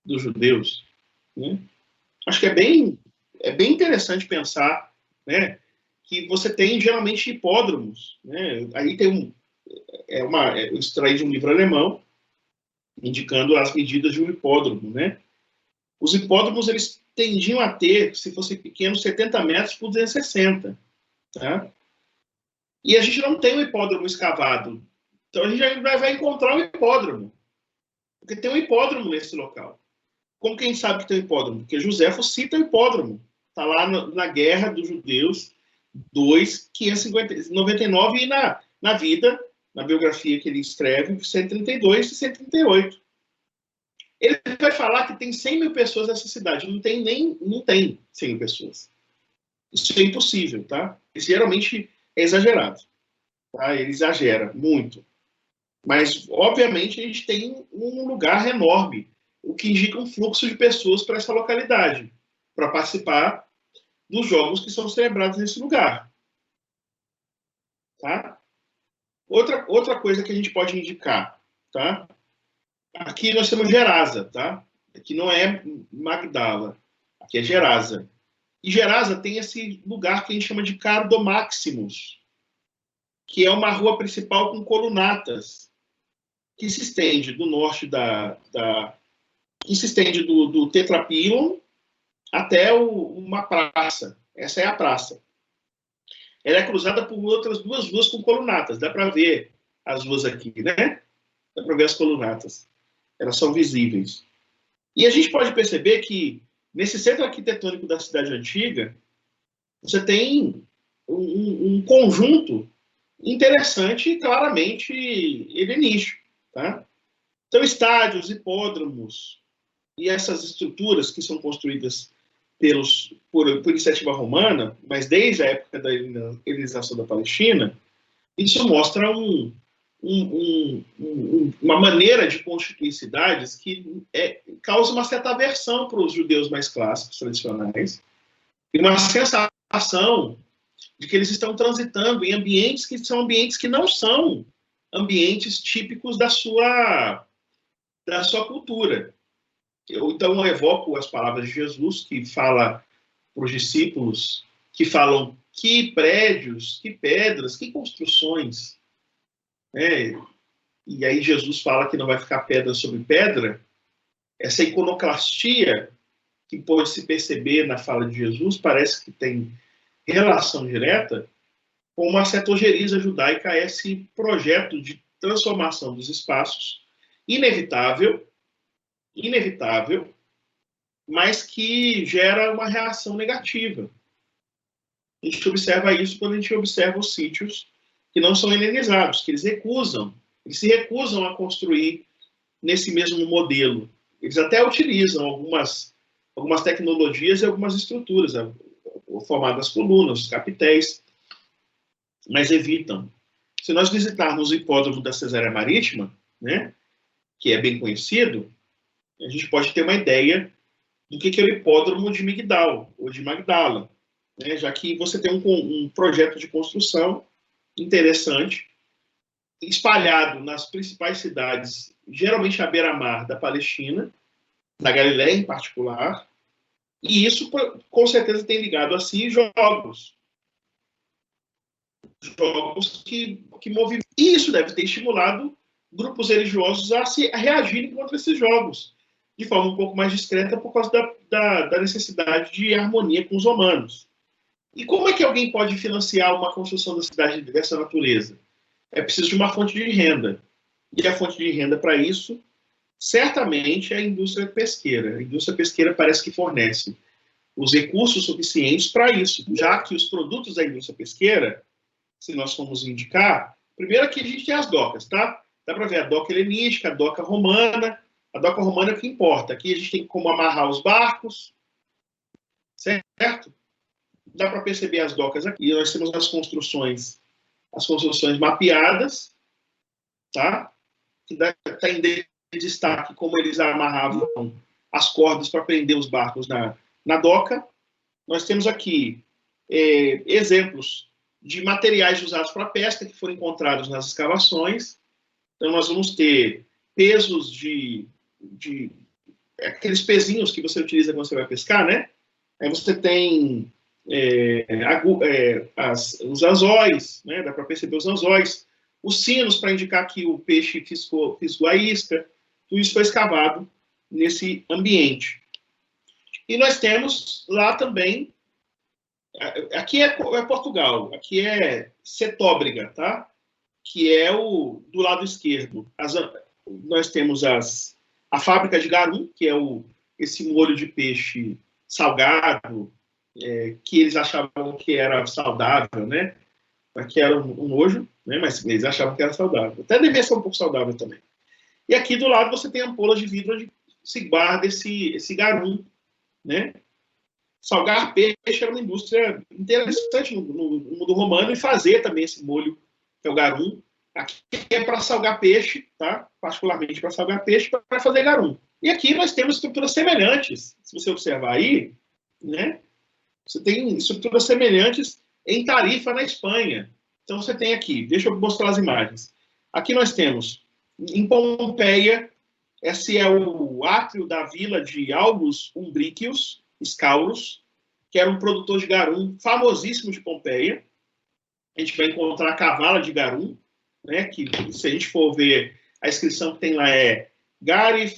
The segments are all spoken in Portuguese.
dos judeus, né? Acho que é bem interessante pensar, né, que você tem geralmente hipódromos, né? Aí tem eu extraí de um livro alemão indicando as medidas de um hipódromo, né? Os hipódromos eles tendiam a ter, se fosse pequeno, 70 metros por 260, tá? E a gente não tem um hipódromo escavado, então a gente vai encontrar um hipódromo, porque tem um hipódromo nesse local. Como quem sabe que tem um hipódromo? Porque Joséfo cita o hipódromo. Está lá na Guerra dos Judeus 2.599 e na vida, na biografia que ele escreve, 132 e 138. Ele vai falar que tem 100 mil pessoas nessa cidade. Não tem 100 mil pessoas. Isso é impossível, tá? Isso geralmente é exagerado. Tá? Ele exagera muito. Mas, obviamente, a gente tem um lugar enorme, o que indica um fluxo de pessoas para essa localidade, para participar dos jogos que são celebrados nesse lugar. Tá? Outra coisa que a gente pode indicar, tá? Aqui nós temos Gerasa, tá? Aqui não é Magdala, aqui é Gerasa. E Gerasa tem esse lugar que a gente chama de Cardo Maximus, que é uma rua principal com colunatas, que se estende do norte que se estende do Tetrapilon até uma praça. Essa é a praça. Ela é cruzada por outras duas ruas com colunatas. Dá para ver as ruas aqui, né? Dá para ver as colunatas. Elas são visíveis. E a gente pode perceber que, nesse centro arquitetônico da cidade antiga, você tem um conjunto interessante e claramente helenístico. Tá? Então, estádios, hipódromos e essas estruturas que são construídas por iniciativa romana, mas desde a época da helenização da Palestina, isso mostra uma maneira de constituir cidades que causa uma certa aversão para os judeus mais clássicos, tradicionais, e uma sensação de que eles estão transitando em ambientes que não são ambientes típicos da sua cultura. Então, eu evoco as palavras de Jesus, que fala para os discípulos, que falam que prédios, que pedras, que construções. E aí Jesus fala que não vai ficar pedra sobre pedra. Essa iconoclastia que pode se perceber na fala de Jesus parece que tem relação direta com uma setogeriza judaica, esse projeto de transformação dos espaços inevitável, mas que gera uma reação negativa. A gente observa isso quando a gente observa os sítios que não são helenizados, que eles se recusam a construir nesse mesmo modelo. Eles até utilizam algumas tecnologias e algumas estruturas, o formato das colunas, os capitéis, mas evitam. Se nós visitarmos o hipódromo da Cesareia Marítima, né, que é bem conhecido, a gente pode ter uma ideia do que é o hipódromo de Migdal, ou de Magdala, né, já que você tem um projeto de construção interessante, espalhado nas principais cidades, geralmente à beira-mar da Palestina, da Galileia em particular, e isso com certeza tem ligado a si jogos que movimentam. E isso deve ter estimulado grupos religiosos a reagirem contra esses jogos, de forma um pouco mais discreta, por causa da necessidade de harmonia com os romanos. E como é que alguém pode financiar uma construção da cidade dessa natureza? É preciso de uma fonte de renda. E a fonte de renda para isso, certamente, é a indústria pesqueira. A indústria pesqueira parece que fornece os recursos suficientes para isso, já que os produtos da indústria pesqueira, se nós formos indicar, primeiro aqui a gente tem as docas, tá? Dá para ver a doca helenística, a doca romana. A doca romana é o que importa. Aqui a gente tem como amarrar os barcos, certo? Dá para perceber as docas aqui. Nós temos as construções mapeadas, tá? Que está em destaque como eles amarravam as cordas para prender os barcos na doca. Nós temos aqui exemplos de materiais usados para pesca que foram encontrados nas escavações. Então, nós vamos ter pesos de aqueles pezinhos que você utiliza quando você vai pescar, né? Aí você tem os anzóis, né? Dá para perceber os anzóis, os sinos para indicar que o peixe fisgou a isca. Tudo isso foi escavado nesse ambiente. E nós temos lá também, aqui é Portugal, aqui é Setóbrega, tá? Que é do lado esquerdo. Nós temos a fábrica de garum, que é esse molho de peixe salgado, que eles achavam que era saudável, né? Que era um nojo, né? Mas eles achavam que era saudável. Até devia ser um pouco saudável também. E aqui do lado você tem ampolas de vidro onde se guarda esse garum, né? Salgar peixe era uma indústria interessante no mundo romano, e fazer também esse molho, que é o garum. Aqui é para salgar peixe, tá? Particularmente para salgar peixe, para fazer garum. E aqui nós temos estruturas semelhantes. Se você observar aí, né? Você tem estruturas semelhantes em Tarifa, na Espanha. Então você tem aqui, deixa eu mostrar as imagens. Aqui nós temos, em Pompeia, esse é o átrio da vila de Aulus Umbricius Scaurus, que era um produtor de garum famosíssimo de Pompeia. A gente vai encontrar a cavala de garum, né, que se a gente for ver, a inscrição que tem lá é Gari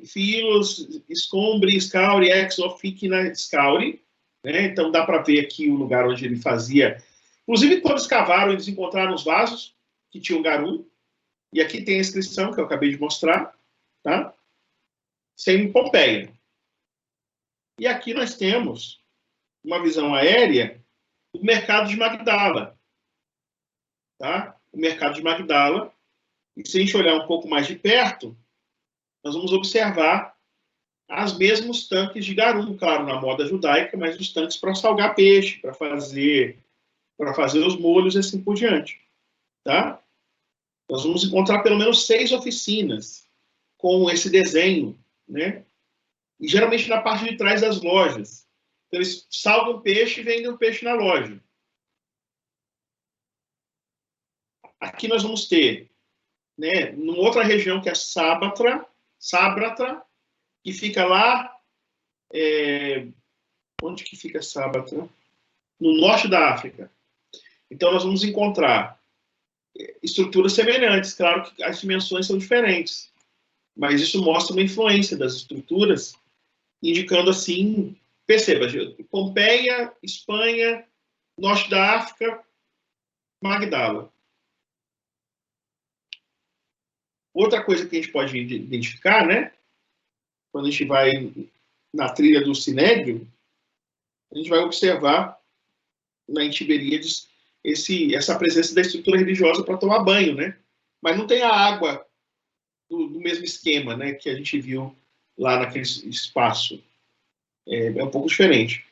Filos Scombri Scauri ex officina Scauri, né? Então dá para ver aqui o lugar onde ele fazia. Inclusive, quando escavaram, eles encontraram os vasos que tinham garum, e aqui tem a inscrição que eu acabei de mostrar, tá? Sem Pompeia. E aqui nós temos uma visão aérea do mercado de Magdala, tá? O mercado de Magdala. E se a gente olhar um pouco mais de perto, nós vamos observar os mesmos tanques de garum, claro, na moda judaica, mas os tanques para salgar peixe, para fazer os molhos e assim por diante, tá? Nós vamos encontrar pelo menos 6 oficinas com esse desenho, né? E geralmente na parte de trás das lojas. Então, eles salgam peixe e vendem o peixe na loja. Aqui nós vamos ter, né, numa outra região que é Sábrata, que fica lá... onde que fica Sábrata? No norte da África. Então, nós vamos encontrar estruturas semelhantes. Claro que as dimensões são diferentes, mas isso mostra uma influência das estruturas, indicando assim, perceba, Pompeia, Espanha, norte da África, Magdala. Outra coisa que a gente pode identificar, né, quando a gente vai na trilha do Sinédrio, a gente vai observar em Tiberíades essa presença da estrutura religiosa para tomar banho, né? Mas não tem a água do mesmo esquema, né, que a gente viu lá naquele espaço. É um pouco diferente.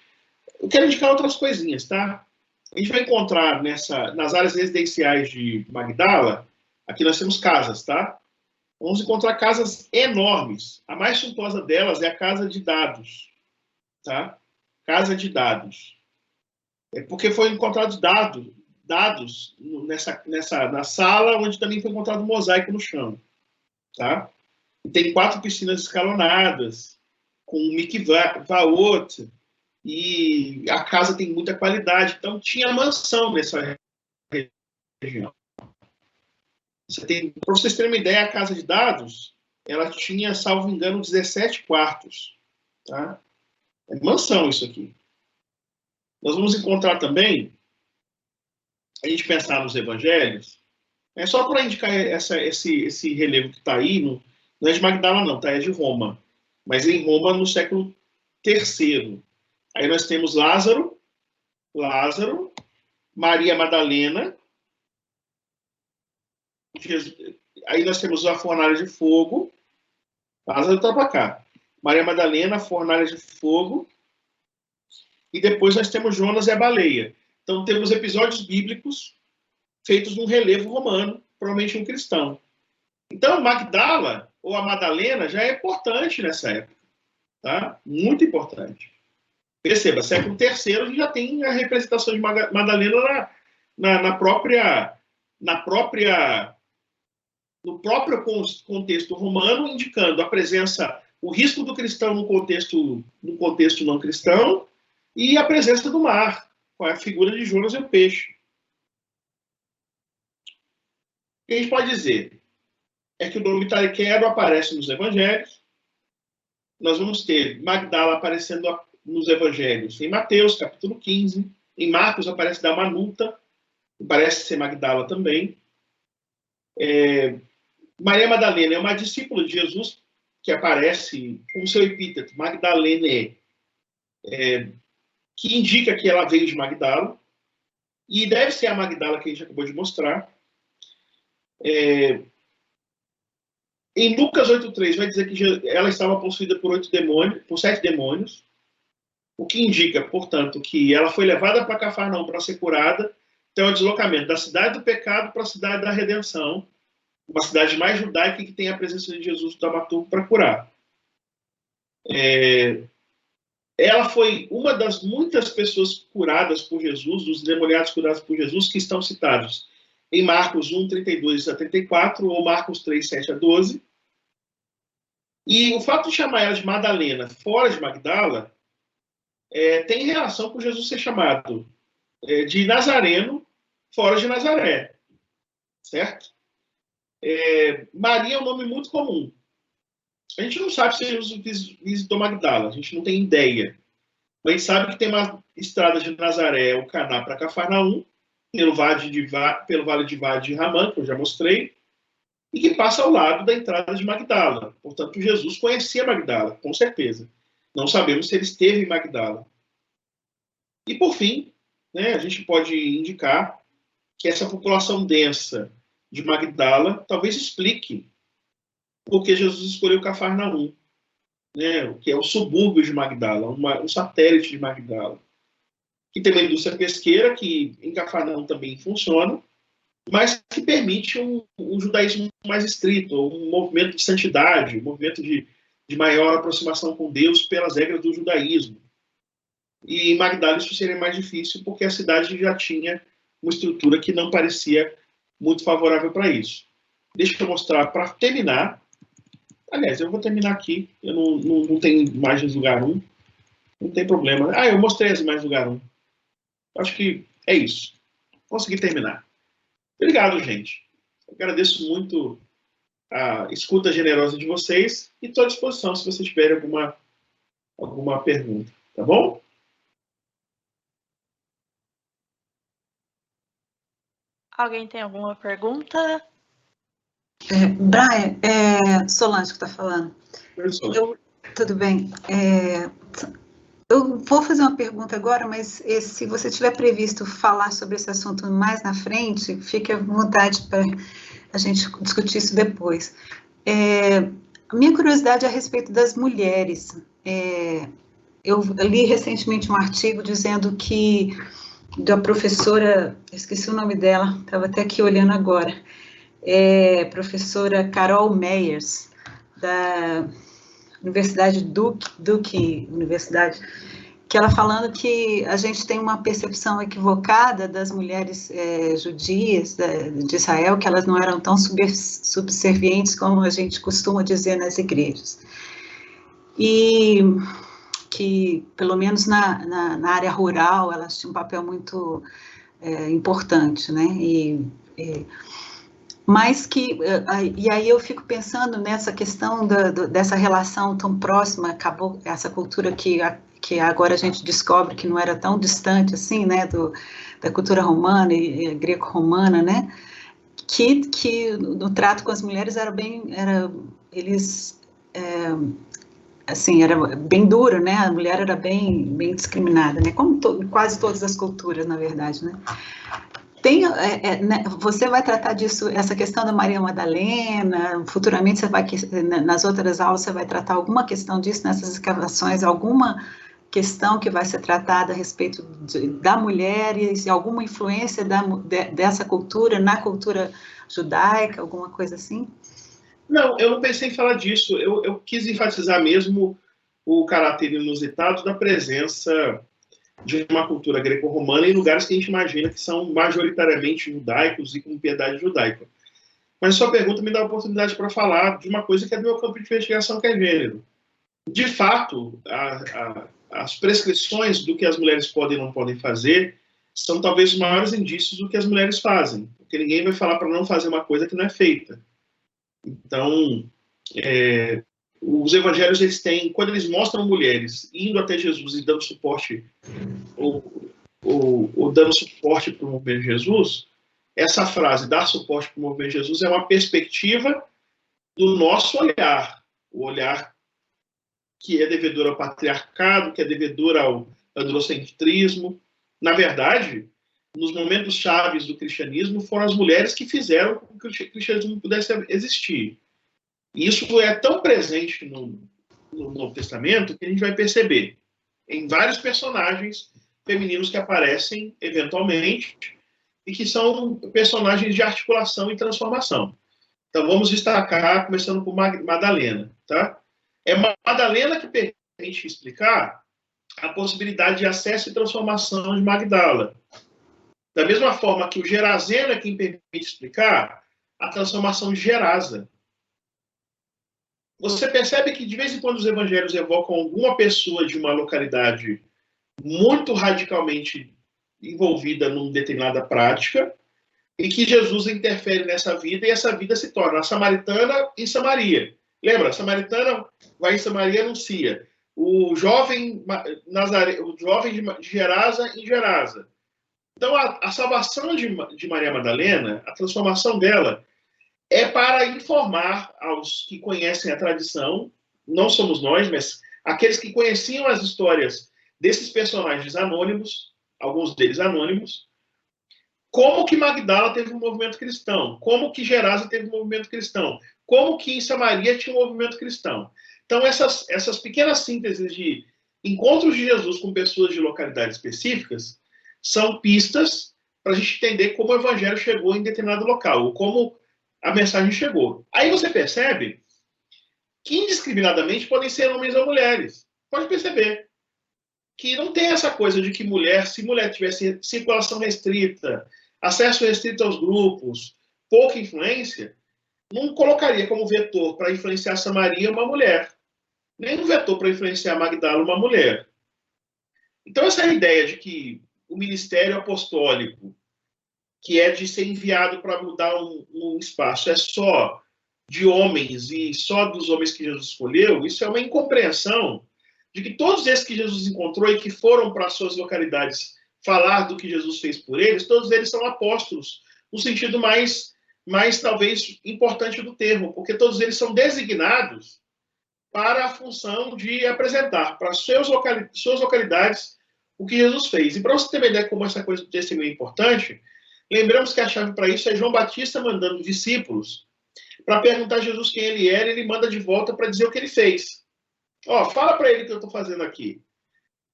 Eu quero indicar outras coisinhas, tá? A gente vai encontrar nas áreas residenciais de Magdala, aqui nós temos casas, tá? Vamos encontrar casas enormes. A mais suntuosa delas é a Casa de Dados, tá? Casa de Dados. Porque foi encontrado dados na sala, onde também foi encontrado um mosaico no chão, tá? E tem 4 piscinas escalonadas, com mikvaot, e a casa tem muita qualidade. Então, tinha mansão nessa região. Para vocês terem uma ideia, a Casa de Dados, ela tinha, salvo engano, 17 quartos. Tá? É mansão isso aqui. Nós vamos encontrar também, a gente pensar nos evangelhos, só para indicar esse relevo que está aí, não é de Magdala não, tá? É de Roma. Mas em Roma, no século III. Aí nós temos Lázaro, Maria Madalena, aí nós temos a fornalha de fogo, Lázaro está para cá, Maria Madalena, a fornalha de fogo, e depois nós temos Jonas e a baleia. Então temos episódios bíblicos feitos num relevo romano, provavelmente um cristão. Então Magdala, ou a Madalena, já é importante nessa época, tá? Muito importante. Perceba, século III a gente já tem a representação de Madalena no próprio contexto romano, indicando a presença o risco do cristão no contexto não cristão e a presença do mar, com a figura de Jonas e o peixe. O que a gente pode dizer é que o nome Tariquero aparece nos evangelhos. Nós vamos ter Magdala aparecendo nos evangelhos em Mateus, capítulo 15. Em Marcos aparece Damanuta, que parece ser Magdala também. Maria Madalena é uma discípula de Jesus que aparece com o seu epíteto, Magdalene, que indica que ela veio de Magdala, e deve ser a Magdala que a gente acabou de mostrar. Em Lucas 8,3 vai dizer que ela estava possuída por 7 demônios, o que indica, portanto, que ela foi levada para Cafarnaum para ser curada. Então, é o deslocamento da cidade do pecado para a cidade da redenção, uma cidade mais judaica que tem a presença de Jesus do dramaturgo para curar. Ela foi uma das muitas pessoas curadas por Jesus, dos demoniados curados por Jesus, que estão citados em Marcos 1, 32 a 34, ou Marcos 3, 7 a 12. E o fato de chamar ela de Madalena fora de Magdala tem relação com Jesus ser chamado de Nazareno fora de Nazaré. Certo? Maria é um nome muito comum. A gente não sabe se Jesus visitou Magdala, a gente não tem ideia. Mas a gente sabe que tem uma estrada de Nazaré, o Caná, para Cafarnaum, pelo vale de Vade de Ramã, que eu já mostrei, e que passa ao lado da entrada de Magdala. Portanto, Jesus conhecia Magdala, com certeza. Não sabemos se ele esteve em Magdala. E, por fim, a gente pode indicar que essa população densa de Magdala talvez explique por que Jesus escolheu Cafarnaum, que é o subúrbio de Magdala, um satélite de Magdala, que tem uma indústria pesqueira que em Cafarnaum também funciona, mas que permite um judaísmo mais estrito, um movimento de santidade, um movimento de maior aproximação com Deus pelas regras do judaísmo. E em Magdala isso seria mais difícil, porque a cidade já tinha uma estrutura que não parecia muito favorável para isso. Deixa eu mostrar para terminar. Aliás, eu vou terminar aqui. Eu não tenho imagens do lugar 1. Não tem problema. Eu mostrei as imagens do lugar 1. Acho que é isso. Consegui terminar. Obrigado, gente. Eu agradeço muito a escuta generosa de vocês e estou à disposição se vocês tiverem alguma pergunta. Tá bom? Alguém tem alguma pergunta? Brian, Solange que está falando. Tudo bem. Eu vou fazer uma pergunta agora, mas se você tiver previsto falar sobre esse assunto mais na frente, fique à vontade para a gente discutir isso depois. A minha curiosidade é a respeito das mulheres. Eu li recentemente um artigo dizendo que da professora, esqueci o nome dela, estava até aqui olhando agora, professora Carol Meyers, da Universidade Duke Universidade, que ela falando que a gente tem uma percepção equivocada das mulheres judias de Israel, que elas não eram tão subservientes como a gente costuma dizer nas igrejas. E que, pelo menos na área rural, elas tinham um papel muito importante, né? Mas e aí eu fico pensando nessa questão dessa relação tão próxima, acabou essa cultura que agora a gente descobre que não era tão distante assim, né, da cultura romana e greco-romana, né, que no trato com as mulheres assim, era bem duro, né, a mulher era bem discriminada, né, como quase todas as culturas, na verdade, né. Você vai tratar disso, essa questão da Maria Madalena, futuramente nas outras aulas você vai tratar alguma questão disso, nessas escavações, alguma questão que vai ser tratada a respeito da mulher e alguma influência dessa cultura na cultura judaica, alguma coisa assim? Não, eu não pensei em falar disso, eu quis enfatizar mesmo o caráter inusitado da presença de uma cultura greco-romana em lugares que a gente imagina que são majoritariamente judaicos e com piedade judaica. Mas sua pergunta me dá a oportunidade para falar de uma coisa que é do meu campo de investigação, que é gênero. de fato, as prescrições do que as mulheres podem e não podem fazer são talvez os maiores indícios do que as mulheres fazem, porque ninguém vai falar para não fazer uma coisa que não é feita. Então, os evangelhos, eles têm, quando eles mostram mulheres indo até Jesus e dando suporte, ou dando suporte para o movimento de Jesus, essa frase, dar suporte para o movimento de Jesus, é uma perspectiva do nosso olhar, o olhar que é devedor ao patriarcado, que é devedor ao androcentrismo. Na verdade, nos momentos chaves do cristianismo, foram as mulheres que fizeram com que o cristianismo pudesse existir. E isso é tão presente no Novo Testamento que a gente vai perceber em vários personagens femininos que aparecem eventualmente e que são personagens de articulação e transformação. Então vamos destacar, começando por Madalena. Tá? É Madalena que permite explicar a possibilidade de acesso e transformação de Magdala. Da mesma forma que o Gerazeno é quem permite explicar a transformação de Gerasa. Você percebe que, de vez em quando, os evangelhos evocam alguma pessoa de uma localidade muito radicalmente envolvida numa determinada prática e que Jesus interfere nessa vida e essa vida se torna a samaritana em Samaria. Lembra? A samaritana vai em Samaria e anuncia. O jovem de Gerasa em Gerasa. Então, a salvação de Maria Madalena, a transformação dela, é para informar aos que conhecem a tradição, não somos nós, mas aqueles que conheciam as histórias desses personagens anônimos, alguns deles anônimos, como que Magdala teve um movimento cristão, como que Gerasa teve um movimento cristão, como que em Samaria tinha um movimento cristão. Então, essas pequenas sínteses de encontros de Jesus com pessoas de localidades específicas são pistas para a gente entender como o evangelho chegou em determinado local, ou como a mensagem chegou. Aí você percebe que indiscriminadamente podem ser homens ou mulheres. Pode perceber que não tem essa coisa de que se mulher tivesse circulação restrita, acesso restrito aos grupos, pouca influência, não colocaria como vetor para influenciar Samaria uma mulher. Nem um vetor para influenciar Magdala uma mulher. Então essa ideia de que o ministério apostólico, que é de ser enviado para mudar um espaço, é só de homens e só dos homens que Jesus escolheu, isso é uma incompreensão de que todos esses que Jesus encontrou e que foram para suas localidades falar do que Jesus fez por eles, todos eles são apóstolos, no sentido mais talvez importante do termo, porque todos eles são designados para a função de apresentar para suas localidades o que Jesus fez. E para você ter uma ideia como essa coisa do testemunho é importante, lembramos que a chave para isso é João Batista mandando discípulos para perguntar a Jesus quem ele era, e ele manda de volta para dizer o que ele fez. Fala para ele o que eu estou fazendo aqui.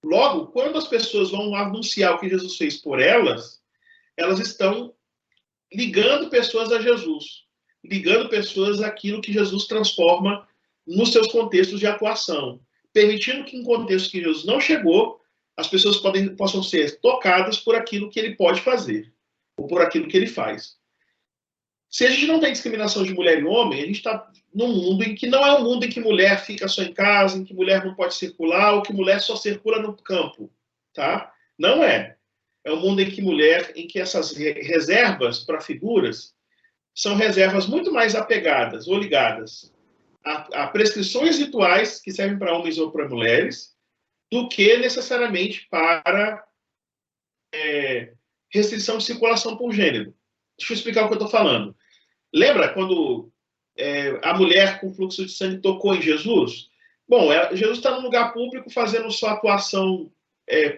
Logo, quando as pessoas vão anunciar o que Jesus fez por elas estão ligando pessoas a Jesus, ligando pessoas àquilo que Jesus transforma nos seus contextos de atuação, permitindo que em contextos que Jesus não chegou, as pessoas possam ser tocadas por aquilo que ele pode fazer, ou por aquilo que ele faz. Se a gente não tem discriminação de mulher e homem, a gente está num mundo em que não é um mundo em que mulher fica só em casa, em que mulher não pode circular, ou que mulher só circula no campo. Tá? Não é. É um mundo em que essas reservas para figuras são reservas muito mais apegadas ou ligadas a prescrições rituais que servem para homens ou para mulheres, do que necessariamente para restrição de circulação por gênero. Deixa eu explicar o que eu estou falando. Lembra quando a mulher com fluxo de sangue tocou em Jesus? Bom, Jesus está num lugar público fazendo sua atuação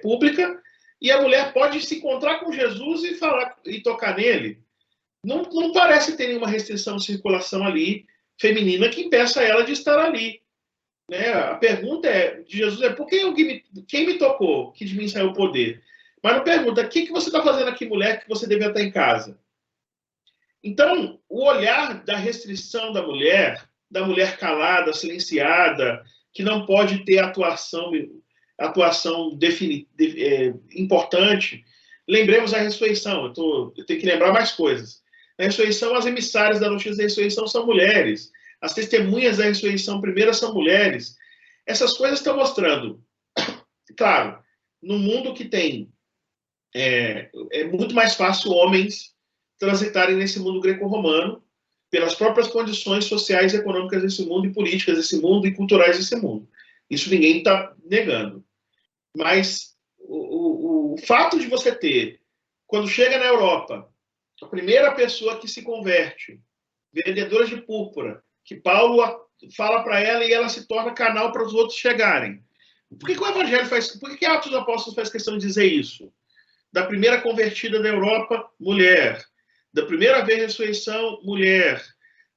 pública, e a mulher pode se encontrar com Jesus e falar e tocar nele. Não parece ter nenhuma restrição de circulação ali feminina que impeça ela de estar ali. Né? A pergunta de Jesus é: por que quem me tocou? Que de mim saiu o poder. Mas não pergunta: o que você está fazendo aqui, mulher, que você devia estar em casa? Então, o olhar da restrição da mulher calada, silenciada, que não pode ter atuação importante. Lembremos a ressurreição. Eu tenho que lembrar mais coisas. Na ressurreição, as emissárias da notícia da ressurreição são mulheres. As testemunhas da ressurreição primeira são mulheres. Essas coisas estão mostrando, claro, no mundo que tem, é muito mais fácil homens transitarem nesse mundo greco-romano, pelas próprias condições sociais e econômicas desse mundo, e políticas desse mundo, e culturais desse mundo. Isso ninguém está negando. Mas o fato de você ter, quando chega na Europa, a primeira pessoa que se converte, vendedora de púrpura, que Paulo fala para ela e ela se torna canal para os outros chegarem. Por que o Evangelho faz... Por que Atos dos Apóstolos faz questão de dizer isso? Da primeira convertida da Europa, mulher. Da primeira vez ressurreição, mulher.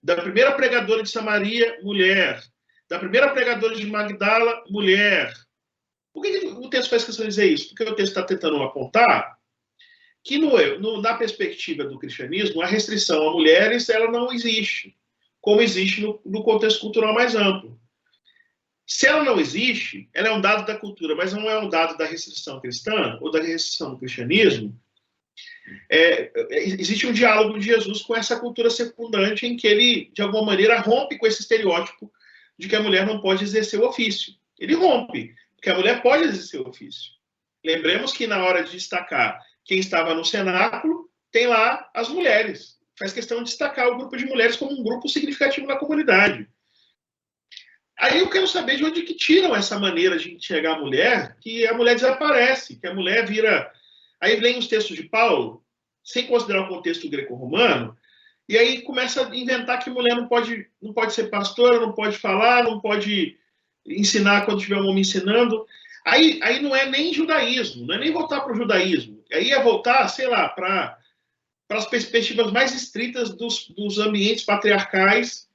Da primeira pregadora de Samaria, mulher. Da primeira pregadora de Magdala, mulher. Por que o texto faz questão de dizer isso? Porque o texto está tentando apontar que, na perspectiva do cristianismo, a restrição a mulheres ela não existe, como existe no contexto cultural mais amplo. Se ela não existe, ela é um dado da cultura, mas não é um dado da restrição cristã ou da restrição do cristianismo. Existe um diálogo de Jesus com essa cultura secundante em que ele, de alguma maneira, rompe com esse estereótipo de que a mulher não pode exercer o ofício. Ele rompe, porque a mulher pode exercer o ofício. Lembremos que na hora de destacar quem estava no cenáculo, tem lá as mulheres. Faz questão de destacar o grupo de mulheres como um grupo significativo na comunidade. Aí eu quero saber de onde que tiram essa maneira de enxergar a mulher, que a mulher desaparece, que a mulher vira... Aí vem os textos de Paulo, sem considerar o contexto greco-romano, e aí começa a inventar que mulher não pode ser pastora, não pode falar, não pode ensinar quando tiver um homem ensinando. Aí não é nem judaísmo, não é nem voltar para o judaísmo. Aí é voltar, sei lá, para as perspectivas mais estritas dos ambientes patriarcais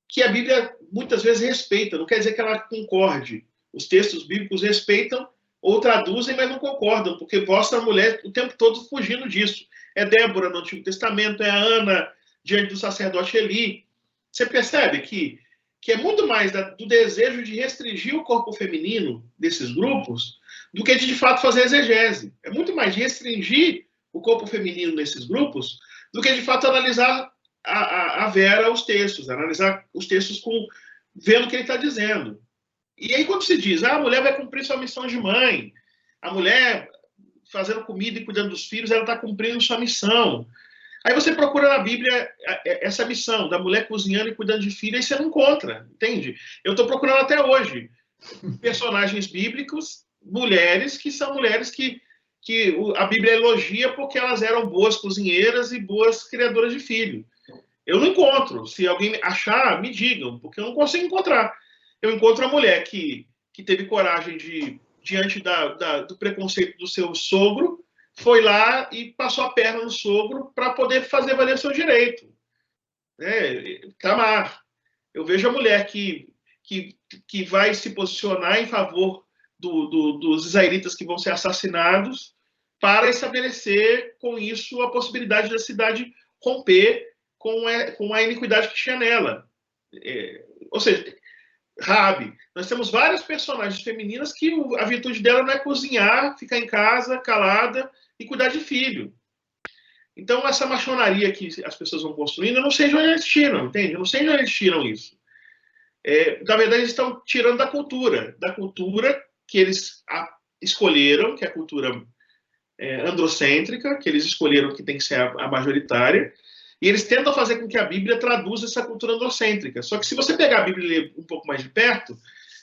que a Bíblia muitas vezes respeita. Não quer dizer que ela concorde. Os textos bíblicos respeitam ou traduzem, mas não concordam, porque mostra a mulher o tempo todo fugindo disso. É Débora no Antigo Testamento, é a Ana diante do sacerdote Eli. Você percebe que é muito mais do desejo de restringir o corpo feminino desses grupos do que de fato fazer exegese. É muito mais de restringir o corpo feminino nesses grupos do que de fato analisar a vera os textos, analisar os textos vendo o que ele está dizendo. E aí quando se diz, a mulher vai cumprir sua missão de mãe, a mulher fazendo comida e cuidando dos filhos, ela está cumprindo sua missão. Aí você procura na Bíblia essa missão da mulher cozinhando e cuidando de filha e você não encontra, entende? Eu estou procurando até hoje personagens bíblicos, mulheres que são mulheres que a Bíblia elogia porque elas eram boas cozinheiras e boas criadoras de filho. Eu não encontro. Se alguém achar, me digam, porque eu não consigo encontrar. Eu encontro a mulher que teve coragem de, diante do preconceito do seu sogro, foi lá e passou a perna no sogro para poder fazer valer seu direito. Tamar. Eu vejo a mulher que vai se posicionar em favor dos israelitas que vão ser assassinados para estabelecer com isso a possibilidade da cidade romper com a iniquidade que tinha nela. Ou seja, Raabe. Nós temos várias personagens femininas que a virtude dela não é cozinhar, ficar em casa, calada e cuidar de filho. Então, essa machonaria que as pessoas vão construindo, eu não sei de onde eles tiram, entende? Eu não sei de onde eles tiram isso. Na verdade, eles estão tirando da cultura que eles escolheram, que é a cultura androcêntrica, que eles escolheram que tem que ser a majoritária, e eles tentam fazer com que a Bíblia traduza essa cultura androcêntrica. Só que se você pegar a Bíblia e ler um pouco mais de perto,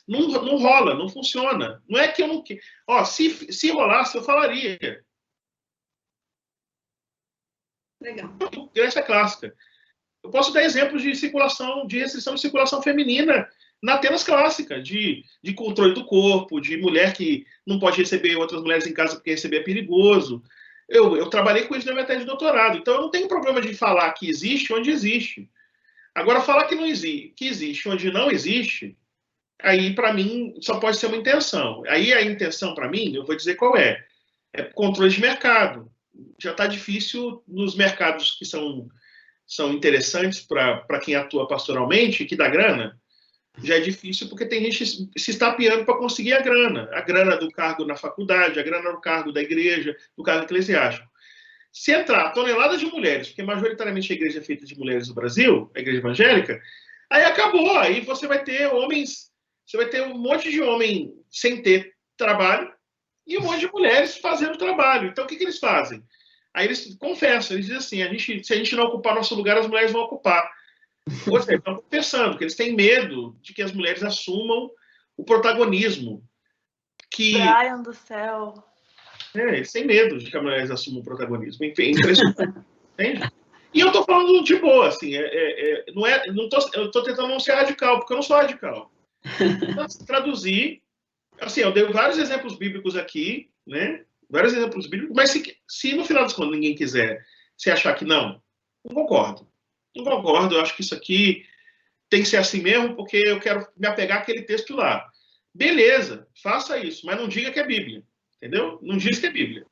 não rola, não funciona. Não é que eu não... se rolasse, eu falaria. Legal. Grécia clássica. Eu posso dar exemplos de restrição de circulação feminina na Atenas clássica, de controle do corpo, de mulher que não pode receber outras mulheres em casa porque receber é perigoso. Eu trabalhei com isso na minha tese de doutorado, então eu não tenho problema de falar que existe onde existe. Agora, falar que não existe, que existe onde não existe, aí, para mim, só pode ser uma intenção. Aí, a intenção, para mim, eu vou dizer qual é. É controle de mercado. Já está difícil nos mercados que são interessantes para quem atua pastoralmente, que dá grana, já é difícil porque tem gente se estapeando para conseguir a grana do cargo na faculdade, a grana do cargo da igreja, do cargo eclesiástico. Se entrar toneladas de mulheres, porque majoritariamente a igreja é feita de mulheres no Brasil, a igreja evangélica, aí acabou, aí você vai ter homens você vai ter um monte de homem sem ter trabalho e um monte de mulheres fazendo trabalho. Então, o que eles fazem? Aí eles confessam, eles dizem assim, se a gente não ocupar nosso lugar, as mulheres vão ocupar. Ou seja, estão confessando, porque eles têm medo de que as mulheres assumam o protagonismo. Brian do céu. Eles têm medo de que as mulheres assumam o protagonismo. É impressionante. Entende? E eu estou falando de boa, assim, eu estou tentando não ser radical, porque eu não sou radical. Traduzir, assim, eu dei vários exemplos bíblicos aqui, né? Vários exemplos bíblicos, mas se no final das contas ninguém quiser se achar que não concordo. Não concordo, eu acho que isso aqui tem que ser assim mesmo, porque eu quero me apegar àquele texto lá. Beleza, faça isso, mas não diga que é Bíblia, entendeu? Não diz que é Bíblia.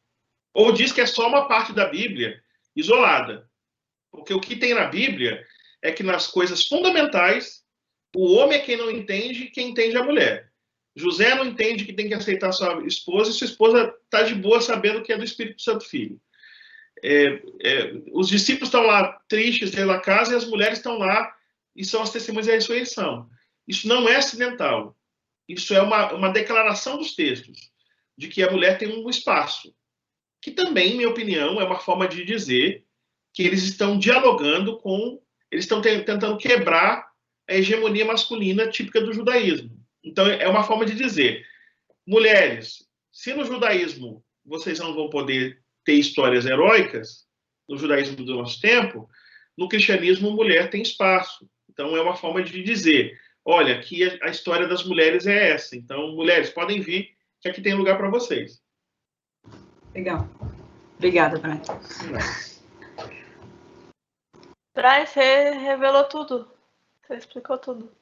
Ou diz que é só uma parte da Bíblia isolada. Porque o que tem na Bíblia é que nas coisas fundamentais, o homem é quem não entende, quem entende é a mulher. José não entende que tem que aceitar sua esposa, e sua esposa está de boa sabendo que é do Espírito Santo Filho. Os discípulos estão lá tristes dentro da casa e as mulheres estão lá e são as testemunhas da ressurreição. Isso não é acidental. Isso é uma declaração dos textos de que a mulher tem um espaço, que também, em minha opinião, é uma forma de dizer que eles estão dialogando eles estão tentando quebrar a hegemonia masculina típica do judaísmo. Então, é uma forma de dizer, mulheres, se no judaísmo vocês não vão poder ter histórias heróicas, no judaísmo do nosso tempo, no cristianismo, mulher tem espaço. Então, é uma forma de dizer, olha, aqui a história das mulheres é essa. Então, mulheres, podem vir, que aqui tem lugar para vocês. Legal. Obrigada, Brian. Brian, você revelou tudo. Você explicou tudo.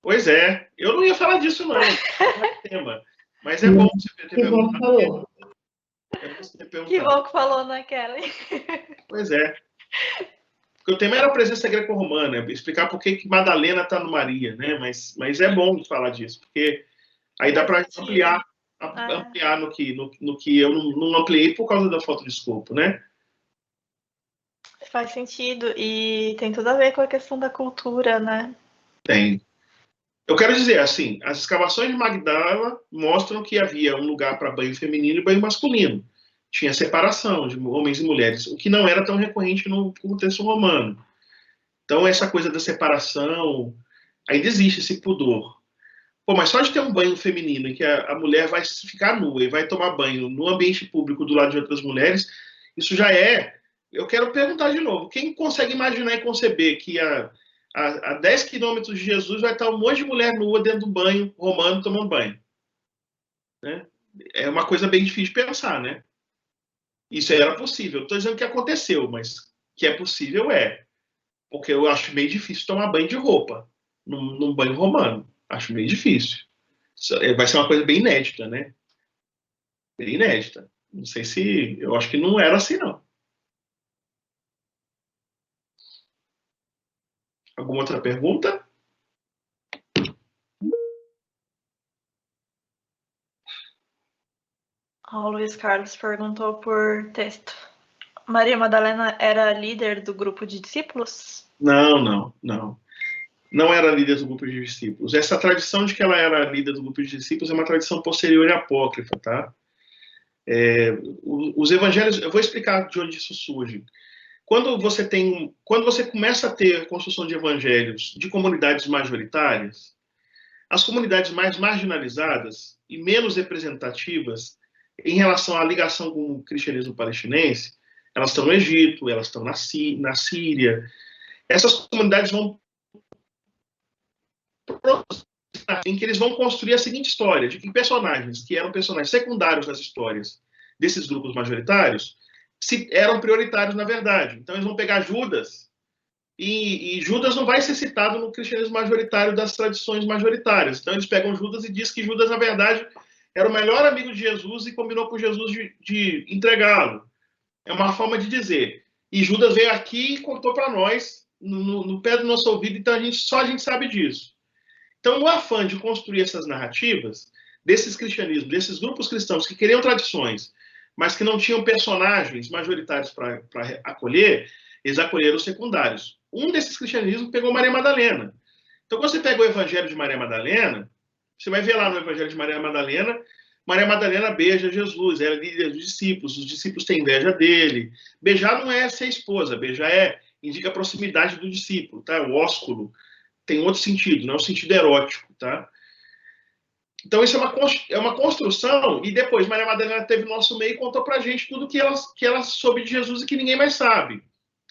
Pois é. Eu não ia falar disso, não. Não é tema. Mas é bom você ter perguntado. Que bom que falou, né, Kelly? Pois é. Porque o tema era a presença greco-romana, explicar por que Madalena está no Maria, né? Mas é bom falar disso, porque aí dá para ampliar no que eu não ampliei por causa da foto de escopo, né? Faz sentido. E tem tudo a ver com a questão da cultura, né? Tem. Eu quero dizer, assim, as escavações de Magdala mostram que havia um lugar para banho feminino e banho masculino. Tinha separação de homens e mulheres, o que não era tão recorrente no contexto romano. Então, essa coisa da separação, ainda existe esse pudor. Pô, mas só de ter um banho feminino em que a mulher vai ficar nua e vai tomar banho no ambiente público do lado de outras mulheres, isso já é... Eu quero perguntar de novo, quem consegue imaginar e conceber que a 10 quilômetros de Jesus vai estar um monte de mulher nua dentro do banho romano tomando banho? Né? É uma coisa bem difícil de pensar, né? Isso era possível. Estou dizendo que aconteceu, mas que é possível é. Porque eu acho meio difícil tomar banho de roupa num banho romano. Acho meio difícil. Vai ser uma coisa bem inédita, né? Bem inédita. Não sei se... Eu acho que não era assim, não. Alguma outra pergunta? O Luiz Carlos perguntou por texto. Maria Madalena era líder do grupo de discípulos? Não. Não era líder do grupo de discípulos. Essa tradição de que ela era líder do grupo de discípulos é uma tradição posterior e apócrifa, tá? Os evangelhos... Eu vou explicar de onde isso surge. Quando você começa a ter a construção de evangelhos de comunidades majoritárias, as comunidades mais marginalizadas e menos representativas em relação à ligação com o cristianismo palestinense, elas estão no Egito, elas estão na Síria. Essas comunidades vão em que eles vão construir a seguinte história, de que personagens que eram personagens secundários nas histórias desses grupos majoritários eram prioritários na verdade. Então eles vão pegar Judas, e Judas não vai ser citado no cristianismo majoritário das tradições majoritárias. Então eles pegam Judas e diz que Judas, na verdade, era o melhor amigo de Jesus e combinou com Jesus de entregá-lo. É uma forma de dizer. E Judas veio aqui e contou para nós, no pé do nosso ouvido, então só a gente sabe disso. Então, no afã de construir essas narrativas, desses cristianismos, desses grupos cristãos que queriam tradições, mas que não tinham personagens majoritários para acolher, eles acolheram os secundários. Um desses cristianismos pegou Maria Madalena. Então, quando você pega o Evangelho de Maria Madalena, você vai ver lá no Evangelho de Maria Madalena beija Jesus, ela é líder dos discípulos, os discípulos têm inveja dele. Beijar não é ser esposa, beijar indica a proximidade do discípulo, tá? O ósculo tem outro sentido, não é o sentido erótico, tá? Então, isso é uma construção, e depois Maria Madalena teve no nosso meio e contou pra gente tudo que ela soube de Jesus e que ninguém mais sabe.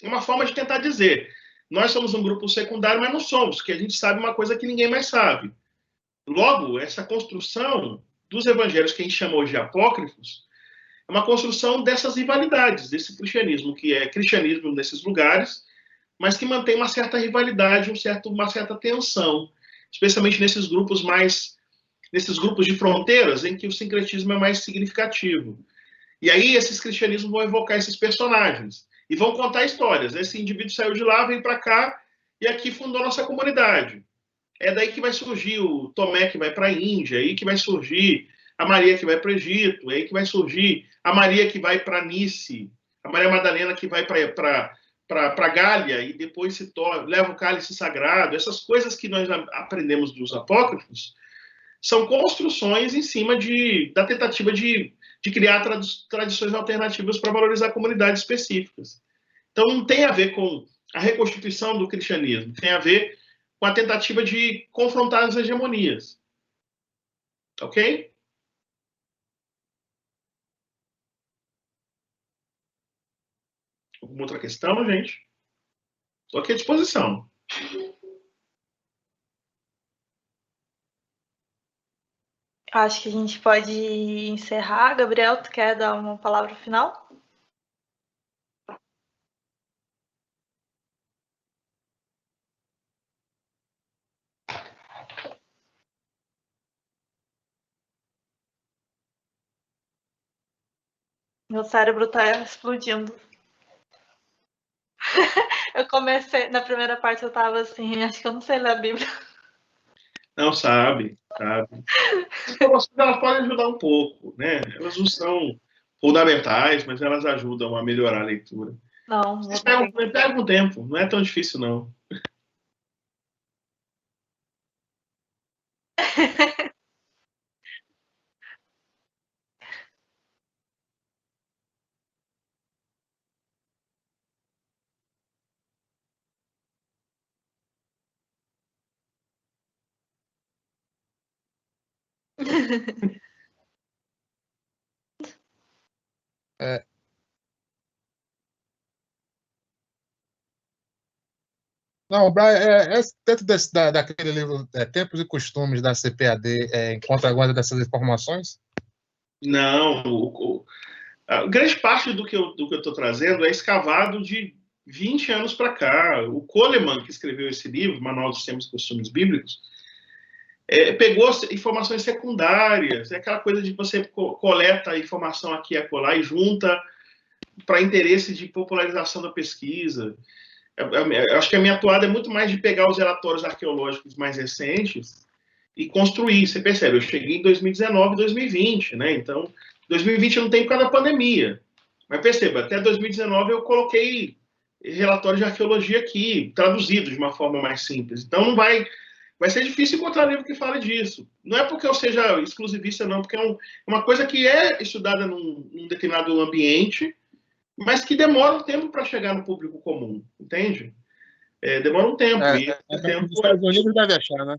É uma forma de tentar dizer, nós somos um grupo secundário, mas não somos, porque a gente sabe uma coisa que ninguém mais sabe. Logo, essa construção dos evangelhos que a gente chama hoje de apócrifos é uma construção dessas rivalidades, desse cristianismo, que é cristianismo nesses lugares, mas que mantém uma certa rivalidade, uma certa tensão, especialmente nesses grupos de fronteiras em que o sincretismo é mais significativo. E aí esses cristianismos vão evocar esses personagens e vão contar histórias. Esse indivíduo saiu de lá, veio para cá e aqui fundou nossa comunidade. É daí que vai surgir o Tomé que vai para a Índia, aí que vai surgir a Maria que vai para o Egito, aí que vai surgir a Maria que vai para Nice, a Maria Madalena que vai para Gália e depois leva o cálice sagrado. Essas coisas que nós aprendemos dos apócrifos são construções em cima da tentativa de criar tradições alternativas para valorizar comunidades específicas. Então, não tem a ver com a reconstituição do cristianismo, tem a ver com a tentativa de confrontar as hegemonias. Ok? Alguma outra questão, gente? Estou aqui à disposição. Acho que a gente pode encerrar. Gabriel, tu quer dar uma palavra final? Meu cérebro tá explodindo. Eu comecei, na primeira parte eu tava assim, acho que eu não sei ler a Bíblia. Não, sabe. Elas podem ajudar um pouco, né? Elas não são fundamentais, mas elas ajudam a melhorar a leitura. Não, Vocês pegam um tempo, não é tão difícil, não. É, não, Brian, dentro daquele livro Tempos e Costumes da CPAD, encontra alguma dessas informações? Não, a grande parte do que eu estou trazendo é escavado de 20 anos para cá. O Coleman, que escreveu esse livro, Manual dos Tempos e Costumes Bíblicos, pegou informações secundárias, é aquela coisa de você coleta a informação aqui e acolá e junta para interesse de popularização da pesquisa. Eu acho que a minha atuada é muito mais de pegar os relatórios arqueológicos mais recentes e construir. Você percebe, eu cheguei em 2019, 2020, né? Então, 2020 não tem por causa da pandemia. Mas perceba, até 2019 eu coloquei relatórios de arqueologia aqui, traduzidos de uma forma mais simples. Então, não vai ser difícil encontrar livro que fale disso. Não é porque eu seja exclusivista, não, porque é uma coisa que é estudada num determinado ambiente, mas que demora um tempo para chegar no público comum, entende? Demora um tempo. Nos Estados Unidos deve achar, né?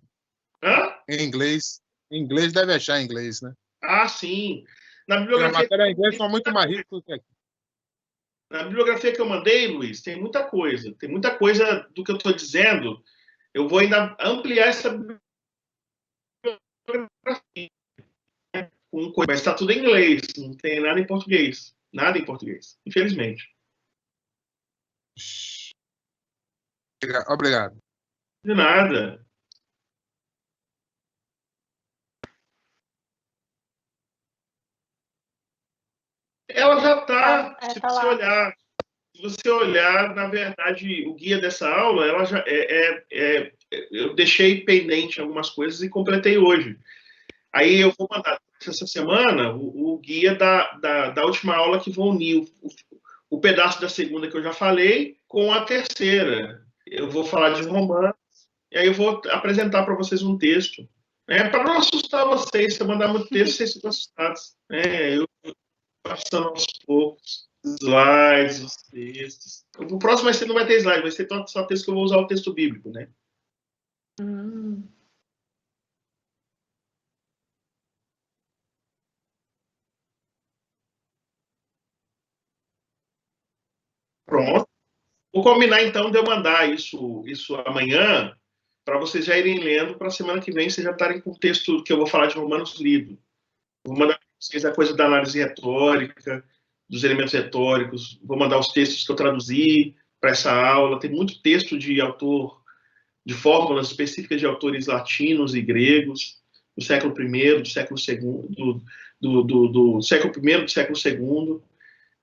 Hã? Em inglês. Em inglês deve achar em inglês, né? Ah, sim. Na A bibliografia, matéria em inglês são muito mais ricos que aqui. na bibliografia que eu mandei, Luiz, tem muita coisa. Tem muita coisa do que eu estou dizendo. Eu vou ainda ampliar essa bibliografia. Mas está tudo em inglês, não tem nada em português. Nada em português, infelizmente. Obrigado. De nada. Ela já está, se tá você lá. olhar. Se você olhar, na verdade, o guia dessa aula, ela já eu deixei pendente algumas coisas e completei hoje. Aí eu vou mandar essa semana o guia da última aula que vou unir o pedaço da segunda que eu já falei com a terceira. Eu vou falar de romance E aí eu vou apresentar para vocês um texto. Para não assustar vocês, se eu mandar muito texto, vocês ficam assustados. Eu passando aos poucos, slides, os textos. O próximo não vai ter slide, vai ser só texto que eu vou usar o texto bíblico, né? Pronto. Vou combinar, então, de eu mandar isso amanhã, para vocês já irem lendo, para a semana que vem vocês já estarem com o texto que eu vou falar de Romanos lido. Vou mandar para vocês a coisa da análise retórica, dos elementos retóricos, vou mandar os textos que eu traduzi para essa aula. Tem muito texto de autor, de fórmulas específicas de autores latinos e gregos, do século I, do século II, do século I, do século II,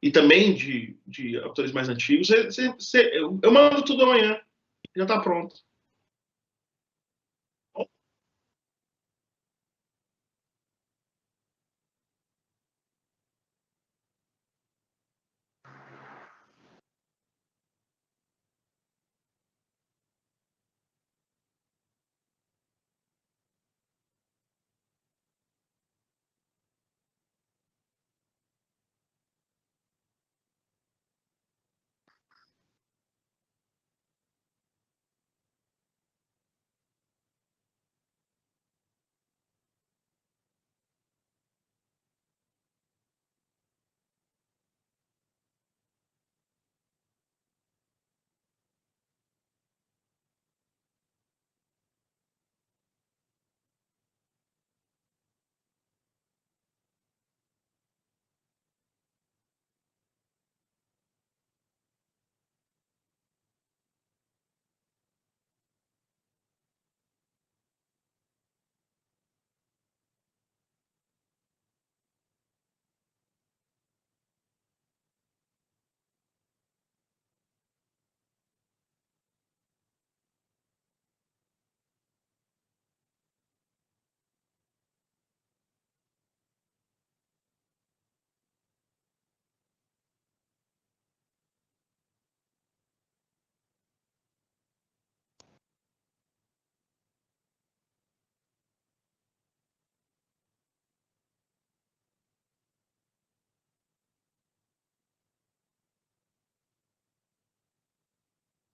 e também de autores mais antigos. Eu mando tudo amanhã, já está pronto.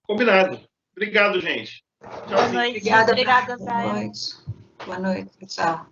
Combinado. Obrigado, gente. Boa noite. Obrigada. Obrigada, Boa Brian. noite. Boa noite. Tchau.